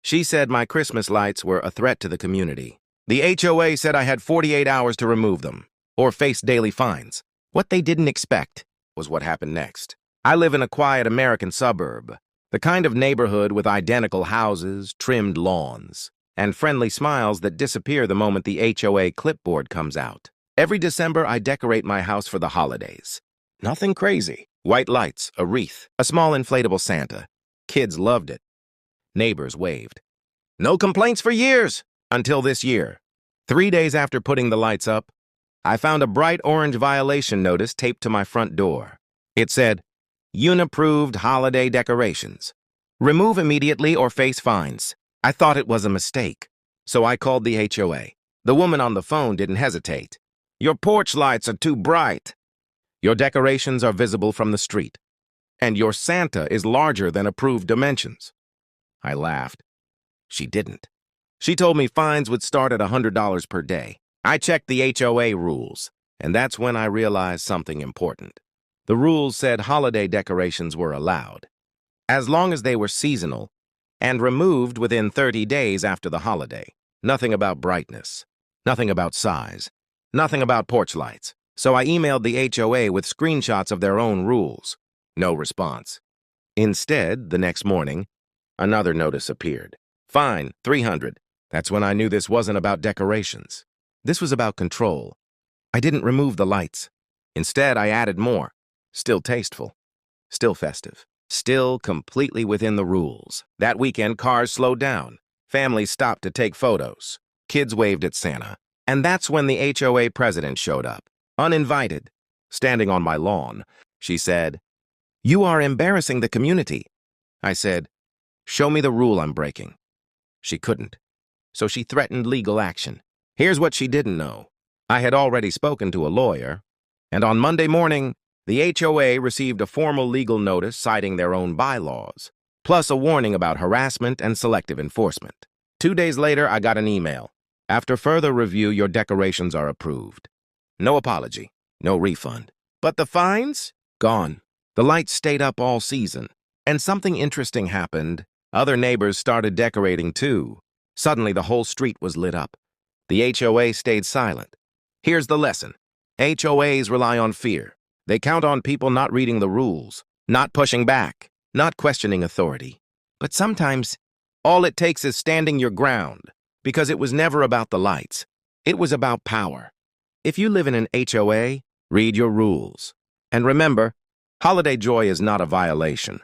She said my Christmas lights were a threat to the community. The HOA said I had 48 hours to remove them, or face daily fines. What they didn't expect was what happened next. I live in a quiet American suburb, the kind of neighborhood with identical houses, trimmed lawns, and friendly smiles that disappear the moment the HOA clipboard comes out. Every December, I decorate my house for the holidays. Nothing crazy. White lights, a wreath, a small inflatable Santa. Kids loved it. Neighbors waved. No complaints for years, until this year. 3 days after putting the lights up, I found a bright orange violation notice taped to my front door. It said, "Unapproved holiday decorations. Remove immediately or face fines." I thought it was a mistake, so I called the HOA. The woman on the phone didn't hesitate. "Your porch lights are too bright. Your decorations are visible from the street, and your Santa is larger than approved dimensions." I laughed. She didn't. She told me fines would start at $100 per day. I checked the HOA rules, and that's when I realized something important. The rules said holiday decorations were allowed, as long as they were seasonal and removed within 30 days after the holiday. Nothing about brightness, nothing about size, nothing about porch lights. So I emailed the HOA with screenshots of their own rules. No response. Instead, the next morning, another notice appeared. Fine, $300. That's when I knew this wasn't about decorations. This was about control. I didn't remove the lights. Instead, I added more. Still tasteful. Still festive. Still completely within the rules. That weekend, cars slowed down. Families stopped to take photos. Kids waved at Santa. And that's when the HOA president showed up. Uninvited. Standing on my lawn. She said, "You are embarrassing the community." I said, "Show me the rule I'm breaking." She couldn't. So she threatened legal action. Here's what she didn't know. I had already spoken to a lawyer, and on Monday morning, the HOA received a formal legal notice citing their own bylaws, plus a warning about harassment and selective enforcement. 2 days later, I got an email. "After further review, your decorations are approved." No apology, no refund. But the fines? Gone. The lights stayed up all season. And something interesting happened. Other neighbors started decorating too. Suddenly, the whole street was lit up. The HOA stayed silent. Here's the lesson. HOAs rely on fear. They count on people not reading the rules, not pushing back, not questioning authority. But sometimes, all it takes is standing your ground, because it was never about the lights. It was about power. If you live in an HOA, read your rules. And remember, holiday joy is not a violation.